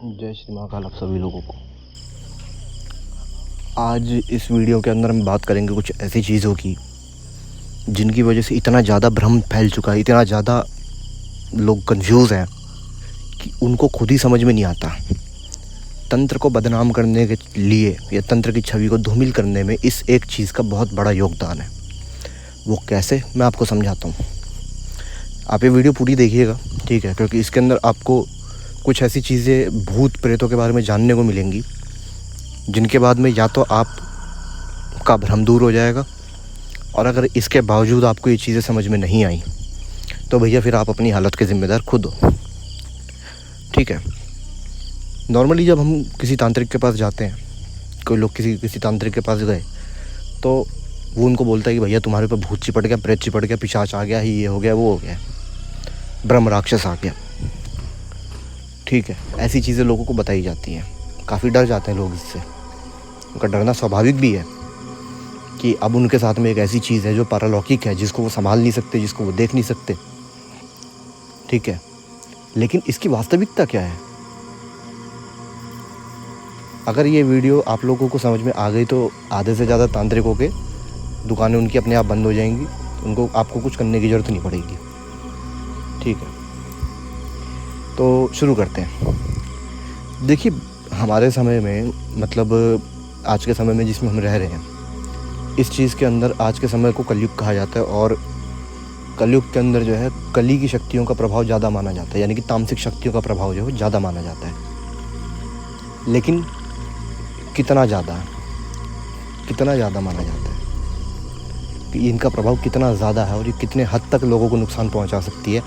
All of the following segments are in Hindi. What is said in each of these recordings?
जय श्री महाकाल आप सभी लोगों को। आज इस वीडियो के अंदर हम बात करेंगे कुछ ऐसी चीज़ों की जिनकी वजह से इतना ज़्यादा भ्रम फैल चुका है, इतना ज़्यादा लोग कंफ्यूज हैं कि उनको खुद ही समझ में नहीं आता। तंत्र को बदनाम करने के लिए या तंत्र की छवि को धूमिल करने में इस एक चीज़ का बहुत बड़ा योगदान है। वो कैसे, मैं आपको समझाता हूँ। आप ये वीडियो पूरी देखिएगा, ठीक है, क्योंकि इसके अंदर आपको कुछ ऐसी चीज़ें भूत प्रेतों के बारे में जानने को मिलेंगी जिनके बाद में या तो आपका भ्रम दूर हो जाएगा, और अगर इसके बावजूद आपको ये चीज़ें समझ में नहीं आई तो भैया फिर आप अपनी हालत के ज़िम्मेदार खुद हो, ठीक है। नॉर्मली जब हम किसी तांत्रिक के पास जाते हैं, कोई लोग किसी तांत्रिक के पास गए तो वो उनको बोलता है कि भैया तुम्हारे ऊपर भूत चिपट गया, प्रेत चिपट गया, पिशाच आ गया, ये हो गया, वो हो गया, ब्रह्म राक्षस आ गया, ठीक है। ऐसी चीज़ें लोगों को बताई जाती हैं। काफ़ी डर जाते हैं लोग इससे। उनका डरना स्वाभाविक भी है कि अब उनके साथ में एक ऐसी चीज़ है जो पारलौकिक है, जिसको वो संभाल नहीं सकते, जिसको वो देख नहीं सकते, ठीक है। लेकिन इसकी वास्तविकता क्या है? अगर ये वीडियो आप लोगों को समझ में आ गई तो आधे से ज़्यादा तांत्रिकों के दुकानें उनकी अपने आप बंद हो जाएंगी। आपको कुछ करने की ज़रूरत नहीं पड़ेगी, ठीक है। तो शुरू करते हैं। देखिए, हमारे समय में, मतलब आज के समय में जिसमें हम रह रहे हैं, इस चीज़ के अंदर आज के समय को कलयुग कहा जाता है, और कलयुग के अंदर जो है कली की शक्तियों का प्रभाव ज़्यादा माना जाता है, यानी कि तामसिक शक्तियों का प्रभाव जो है ज़्यादा माना जाता है। लेकिन कितना ज़्यादा माना जाता है कि इनका प्रभाव कितना ज़्यादा है और ये कितने हद तक लोगों को नुकसान पहुंचा सकती है।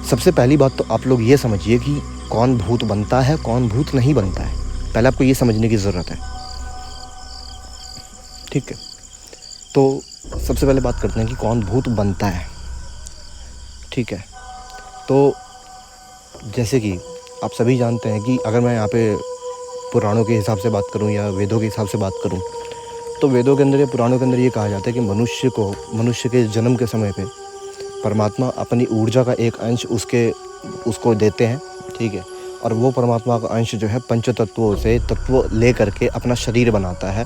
सबसे पहली बात तो आप लोग ये समझिए कि कौन भूत बनता है, कौन भूत नहीं बनता है। पहले आपको ये समझने की ज़रूरत है, ठीक है। तो सबसे पहले बात करते हैं कि कौन भूत बनता है, ठीक है। तो जैसे कि आप सभी जानते हैं कि अगर मैं यहाँ पे पुराणों के हिसाब से बात करूँ या वेदों के हिसाब से बात करूँ, तो वेदों के अंदर या पुराणों के अंदर ये कहा जाता है कि मनुष्य के जन्म के समय पे परमात्मा अपनी ऊर्जा का एक अंश उसको देते हैं, ठीक है। और वो परमात्मा का अंश जो है पंच तत्वों से तत्व ले करके अपना शरीर बनाता है,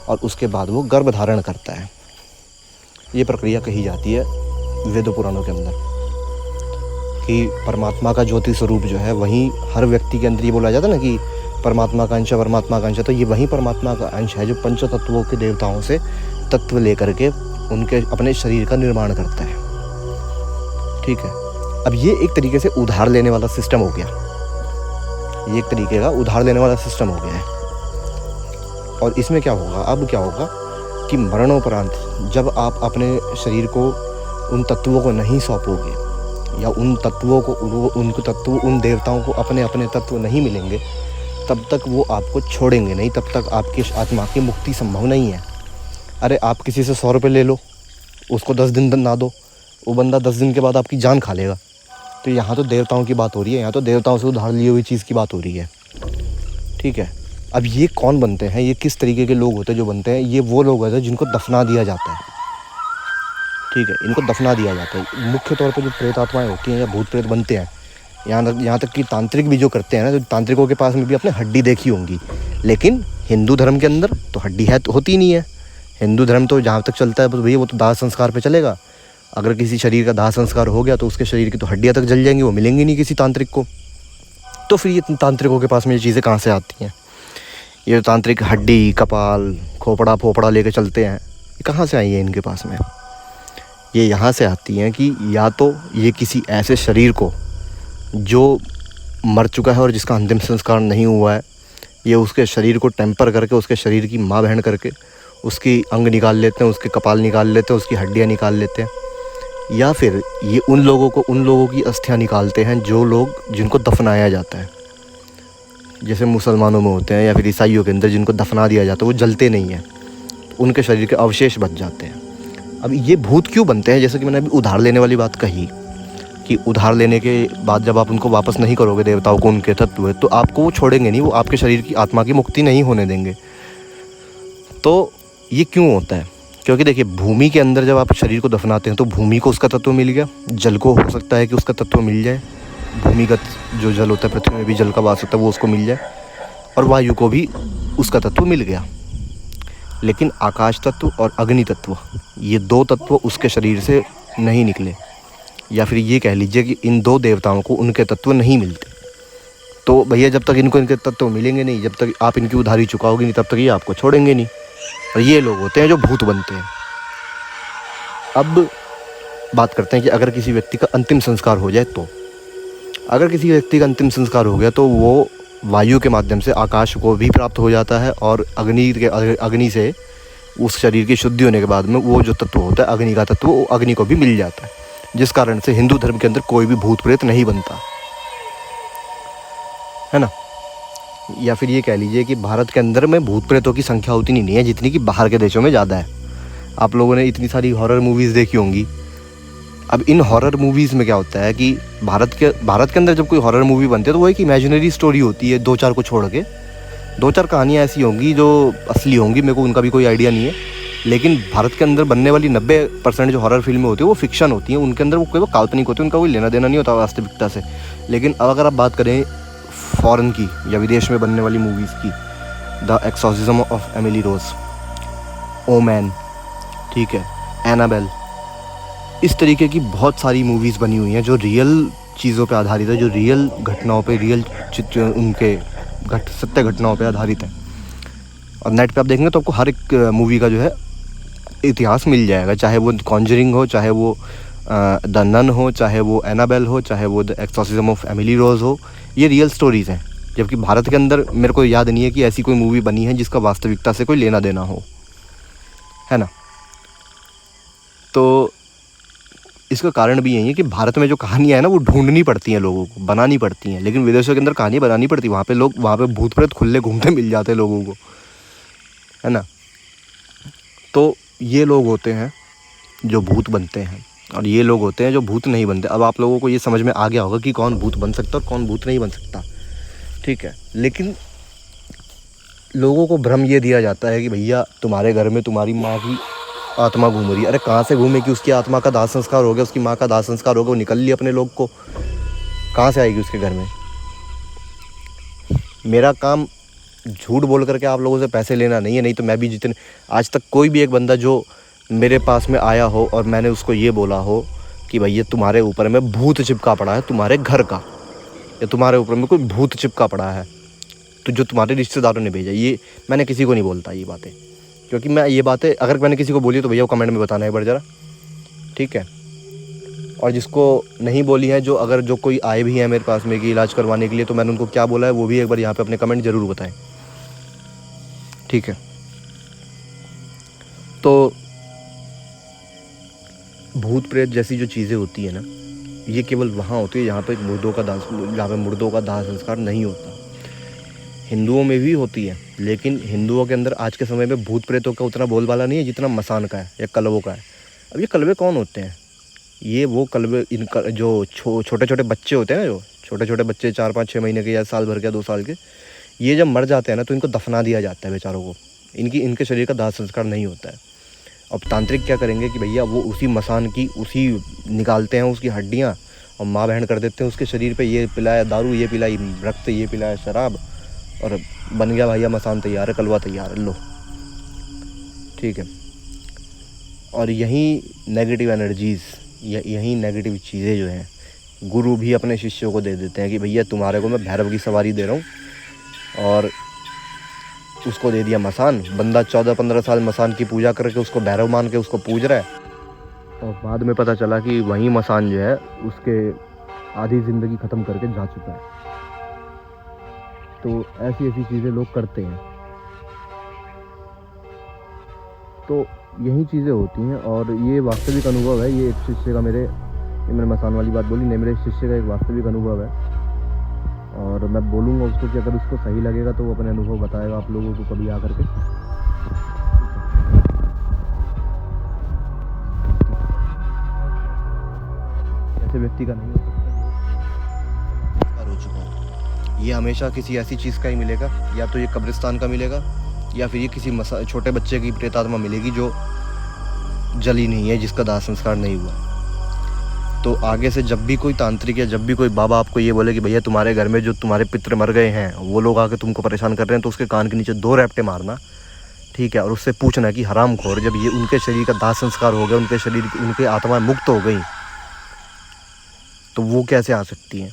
और उसके बाद वो गर्भ धारण करता है। ये प्रक्रिया कही जाती है वेदों पुराणों के अंदर कि परमात्मा का ज्योति स्वरूप जो है वहीं हर व्यक्ति के अंदर, ये बोला जाता है ना कि परमात्मा का अंश है, परमात्मा का अंश है। तो ये वही परमात्मा का अंश है जो पंच तत्वों के देवताओं से तत्व ले करके उनके अपने शरीर का निर्माण करता है, ठीक है। अब ये एक तरीके से उधार लेने वाला सिस्टम हो गया, ये एक तरीके का उधार लेने वाला सिस्टम हो गया है। और इसमें क्या होगा, अब क्या होगा कि मरणोपरांत जब आप अपने शरीर को उन तत्वों को नहीं सौंपोगे, या उन तत्वों को उन देवताओं को अपने अपने तत्व नहीं मिलेंगे, तब तक वो आपको छोड़ेंगे नहीं, तब तक आपकी आत्मा की मुक्ति संभव नहीं है। अरे आप किसी से 100 रुपये ले लो, उसको 10 दिन ना दो, वो बंदा 10 दिन के बाद आपकी जान खा लेगा। तो यहाँ तो देवताओं की बात हो रही है, यहाँ तो देवताओं से उधार ली हुई चीज़ की बात हो रही है, ठीक है। अब ये कौन बनते हैं, ये किस तरीके के लोग होते हैं जो बनते हैं? ये वो लोग होते हैं जिनको दफना दिया जाता है, ठीक है। इनको दफना दिया जाता है। मुख्य तौर पर जो प्रेत आत्माएँ होती हैं या भूत प्रेत बनते हैं, यहाँ तक कि तांत्रिक भी जो करते हैं ना, जो तांत्रिकों के पास में भी आपने हड्डी देखी होंगी, लेकिन हिंदू धर्म के अंदर तो हड्डी है तो होती नहीं है। हिंदू धर्म तो जहाँ तक चलता है भैया वो तो दाह संस्कार पे चलेगा। अगर किसी शरीर का दाह संस्कार हो गया तो उसके शरीर की तो हड्डियाँ तक जल जाएंगी, वो मिलेंगी नहीं किसी तांत्रिक को। तो फिर ये तांत्रिकों के पास में ये चीज़ें कहाँ से आती हैं? ये तांत्रिक हड्डी, कपाल, खोपड़ा फोपड़ा लेके चलते हैं, ये कहाँ से आई है इनके पास में? ये यहाँ से आती हैं कि या तो ये किसी ऐसे शरीर को जो मर चुका है और जिसका अंतिम संस्कार नहीं हुआ है, ये उसके शरीर को टेम्पर करके, उसके शरीर की माँ बहन करके उसकी अंग निकाल लेते हैं, उसके कपाल निकाल लेते हैं, उसकी हड्डियाँ निकाल लेते हैं। या फिर ये उन लोगों की अस्थियाँ निकालते हैं जो लोग जिनको दफनाया जाता है, जैसे मुसलमानों में होते हैं या फिर ईसाइयों के अंदर जिनको दफना दिया जाता है, वो जलते नहीं हैं, उनके शरीर के अवशेष बच जाते हैं। अब ये भूत क्यों बनते हैं? जैसे कि मैंने अभी उधार लेने वाली बात कही कि उधार लेने के बाद जब आप उनको वापस नहीं करोगे देवताओं को उनके तत्व, तो आपको वो छोड़ेंगे नहीं, वो आपके शरीर की आत्मा की मुक्ति नहीं होने देंगे। तो ये क्यों होता है? क्योंकि देखिए, भूमि के अंदर जब आप शरीर को दफनाते हैं तो भूमि को उसका तत्व मिल गया, जल को हो सकता है कि उसका तत्व मिल जाए, भूमिगत जो जल होता है, पृथ्वी में भी जल का वास होता है, वो उसको मिल जाए, और वायु को भी उसका तत्व मिल गया। लेकिन आकाश तत्व और अग्नि तत्व, ये 2 तत्व उसके शरीर से नहीं निकले, या फिर ये कह लीजिए कि इन 2 देवताओं को उनके तत्व नहीं मिलते। तो भैया जब तक इनको इनके तत्व मिलेंगे नहीं, जब तक आप इनकी उधारी चुकाओगे नहीं, तब तक ये आपको छोड़ेंगे नहीं। और ये लोग होते हैं जो भूत बनते हैं। अब बात करते हैं कि अगर किसी व्यक्ति का अंतिम संस्कार हो जाए तो, अगर किसी व्यक्ति का अंतिम संस्कार हो गया तो वो वायु के माध्यम से आकाश को भी प्राप्त हो जाता है, और अग्नि से उस शरीर की शुद्धि होने के बाद में वो जो तत्व होता है अग्नि का तत्व, वो अग्नि को भी मिल जाता है, जिस कारण से हिंदू धर्म के अंदर कोई भी भूत प्रेत नहीं बनता है ना। या फिर ये कह लीजिए कि भारत के अंदर में भूत प्रेतों की संख्या उतनी नहीं है जितनी कि बाहर के देशों में ज़्यादा है। आप लोगों ने इतनी सारी हॉरर मूवीज़ देखी होंगी। अब इन हॉरर मूवीज़ में क्या होता है कि भारत के अंदर जब कोई हॉरर मूवी बनती है तो वो एक इमेजिनरी स्टोरी होती है, 2-4 को छोड़ के 2-4 कहानियाँ ऐसी होंगी जो असली होंगी, मेरे को उनका भी कोई आइडिया नहीं है। लेकिन भारत के अंदर बनने वाली 90% जो हॉरर फिल्में होती है वो फिक्शन होती हैं, उनके अंदर वो काल्पनिक होती है, उनका कोई लेना देना नहीं होता वास्तविकता से। लेकिन अब अगर आप बात करें फॉरेन की या विदेश में बनने वाली मूवीज़ की, the exorcism of Emily Rose, Omen, ठीक है, एनाबेल, इस तरीके की बहुत सारी मूवीज़ बनी हुई हैं जो रियल चीज़ों पे आधारित है, जो रियल घटनाओं पे, रियल उनके सत्य घटनाओं पे आधारित है। और नेट पे आप देखेंगे तो आपको हर एक मूवी का जो है इतिहास मिल जाएगा, चाहे वो कॉन्जरिंग हो, चाहे वो द नन हो, चाहे वो एनाबेल हो, चाहे वो द एक्सॉर्सिज्म ऑफ एमिली रोज हो। ये रियल स्टोरीज़ हैं। जबकि भारत के अंदर मेरे को याद नहीं है कि ऐसी कोई मूवी बनी है जिसका वास्तविकता से कोई लेना देना हो, है ना। तो इसका कारण भी यही है कि भारत में जो कहानियाँ हैं ना वो ढूंढनी पड़ती हैं लोगों को, बनानी पड़ती हैं। लेकिन विदेशों के अंदर कहानी बनानी पड़ती है, वहाँ पे भूत प्रेत खुले घूमते मिल जाते हैं लोगों को, है ना। तो ये लोग होते हैं जो भूत बनते हैं, और ये लोग होते हैं जो भूत नहीं बनते। अब आप लोगों को ये समझ में आ गया होगा कि कौन भूत बन सकता है और कौन भूत नहीं बन सकता, ठीक है। लेकिन लोगों को भ्रम ये दिया जाता है कि भैया तुम्हारे घर में तुम्हारी माँ की आत्मा घूम रही है। अरे कहाँ से घूमेगी? उसकी आत्मा का दाह संस्कार हो गया, उसकी माँ का दाह संस्कार हो गया, वो निकल ली अपने लोग को, कहाँ से आएगी उसके घर में? मेरा काम झूठ बोल करके आप लोगों से पैसे लेना नहीं है, नहीं तो मैं भी जितने आज तक कोई भी एक बंदा जो मेरे पास में आया हो और मैंने उसको ये बोला हो कि भैया तुम्हारे ऊपर में भूत चिपका पड़ा है तुम्हारे घर का, या तुम्हारे ऊपर में कोई भूत चिपका पड़ा है, तो जो तुम्हारे रिश्तेदारों ने भेजा, ये मैंने किसी को नहीं बोलता ये बातें। क्योंकि मैं ये बातें अगर मैंने किसी को बोली तो भैया वो कमेंट में बताना है एक बार ज़रा, ठीक है। और जिसको नहीं बोली है, जो अगर जो कोई आए भी हैं मेरे पास में कि इलाज करवाने के लिए, तो मैंने उनको क्या बोला है वो भी एक बार यहाँ पे अपने कमेंट ज़रूर बताएं, ठीक है। तो भूत प्रेत जैसी जो चीज़ें होती है ना, ये केवल वहाँ होती है जहाँ पे मुर्दों का दाह संस्कार नहीं होता। हिंदुओं में भी होती है, लेकिन हिंदुओं के अंदर आज के समय में भूत प्रेतों का उतना बोलबाला नहीं है जितना मसान का है या कलवों का है। अब ये कलवे कौन होते हैं? ये वो कलवे जो छोटे छोटे बच्चे होते हैं ना, जो छोटे छोटे बच्चे 4-5-6 महीने के या साल भर के 2 साल के, ये जब मर जाते हैं ना तो इनको दफना दिया जाता है बेचारों को। इनके शरीर का दाह संस्कार नहीं होता है। अब तांत्रिक क्या करेंगे कि भैया वो उसी मसान की उसी निकालते हैं उसकी हड्डियाँ और माँ बहन कर देते हैं उसके शरीर पे, ये पिलाया दारू, ये पिलाई रक्त, ये पिलाया शराब, और बन गया भैया मसान तैयार है, कलवा तैयार है, लो, ठीक है। और यही नेगेटिव एनर्जीज़ या यही नेगेटिव चीज़ें जो हैं गुरु भी अपने शिष्यों को दे देते हैं कि भैया तुम्हारे को मैं भैरव की सवारी दे रहा हूँ, और उसको दे दिया मसान। बंदा 14-15 साल मसान की पूजा करके उसको भैरव मान के उसको पूज रहा है, और बाद में पता चला कि वही मसान जो है उसके आधी ज़िंदगी ख़त्म करके जा चुका है। तो ऐसी ऐसी चीज़ें लोग करते हैं। तो यही चीज़ें होती हैं, और ये वास्तविक अनुभव है। ये एक शिष्य का मैंने मसान वाली बात बोली नहीं, मेरे शिष्य का एक वास्तविक अनुभव है, और मैं बोलूँगा उसको कि अगर उसको सही लगेगा तो वो अपने अनुभव बताएगा आप लोगों को कभी आकर के। ऐसे व्यक्ति का नहीं हो सकता हो चुका है। ये हमेशा किसी ऐसी चीज़ का ही मिलेगा, या तो ये कब्रिस्तान का मिलेगा, या फिर ये किसी छोटे बच्चे की प्रेतात्मा मिलेगी जो जली नहीं है, जिसका दाह संस्कार नहीं हुआ। तो आगे से जब भी कोई तांत्रिक या जब भी कोई बाबा आपको ये बोले कि भैया तुम्हारे घर में जो तुम्हारे पितर मर गए हैं वो लोग आके तुमको परेशान कर रहे हैं, तो उसके कान के नीचे 2 रैपटे मारना, ठीक है। और उससे पूछना कि हरामखोर, जब ये उनके शरीर का दाह संस्कार हो गया, उनके शरीर की उनकी आत्माएं मुक्त हो गई, तो वो कैसे आ सकती हैं?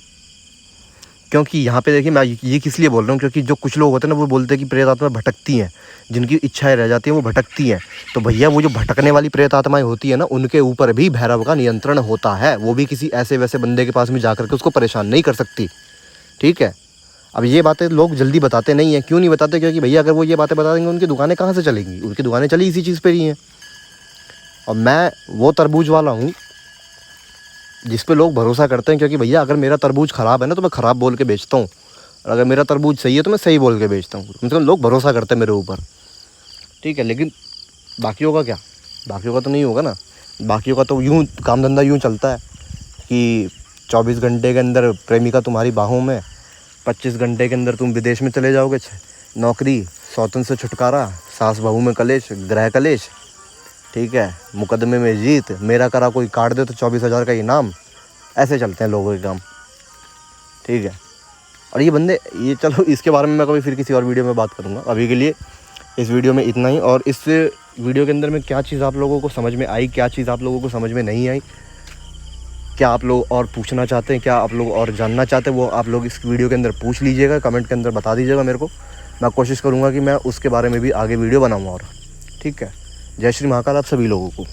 क्योंकि यहाँ पे देखिए, मैं ये किस लिए बोल रहा हूँ, क्योंकि जो कुछ लोग होते हैं ना, वो बोलते हैं कि प्रेत आत्माएं भटकती हैं, जिनकी इच्छाएं रह जाती हैं वो भटकती हैं। तो भैया वो जो भटकने वाली प्रेत आत्माएं होती है ना, उनके ऊपर भी भैरव का नियंत्रण होता है। वो भी किसी ऐसे वैसे बंदे के पास में जा करके उसको परेशान नहीं कर सकती, ठीक है। अब ये बातें लोग जल्दी बताते नहीं हैं। क्यों नहीं बताते? क्योंकि भैया अगर वो ये बातें बता देंगे, उनकी दुकानें कहाँ से चलेंगी? उनकी दुकानें चली इसी चीज़ पर ही हैं। और मैं वो तरबूज वाला हूँ जिस पे लोग भरोसा करते हैं, क्योंकि भैया अगर मेरा तरबूज ख़राब है ना, तो मैं ख़राब बोल के बेचता हूँ, और अगर मेरा तरबूज सही है तो मैं सही बोल के बेचता हूँ। मतलब लोग भरोसा करते हैं मेरे ऊपर, ठीक है। लेकिन बाकियों का क्या? बाकियों का तो नहीं होगा ना। बाकियों का तो यूँ काम धंधा यूँ चलता है कि 24 घंटे के अंदर प्रेमिका तुम्हारी बाहों में, 25 घंटे के अंदर तुम विदेश में चले जाओगे, नौकरी, सौतन से छुटकारा, सास बहू में कलेश, गृह कलेश, ठीक है, मुकदमे में जीत, मेरा करा कोई काट दे तो 24,000 का इनाम। ऐसे चलते हैं लोगों के काम, ठीक है। और ये बंदे, ये चलो इसके बारे में मैं कभी फिर किसी और वीडियो में बात करूँगा। अभी के लिए इस वीडियो में इतना ही। और इस वीडियो के अंदर में क्या चीज़ आप लोगों को समझ में आई, क्या चीज़ आप लोगों को समझ में नहीं आई, क्या आप लोग और पूछना चाहते हैं, क्या आप लोग और जानना चाहते हैं, वो आप लोग इस वीडियो के अंदर पूछ लीजिएगा, कमेंट के अंदर बता दीजिएगा मेरे को। मैं कोशिश करूँगा कि मैं उसके बारे में भी आगे वीडियो बनाऊँ और, ठीक है। जय श्री महाकाल आप सभी लोगों को।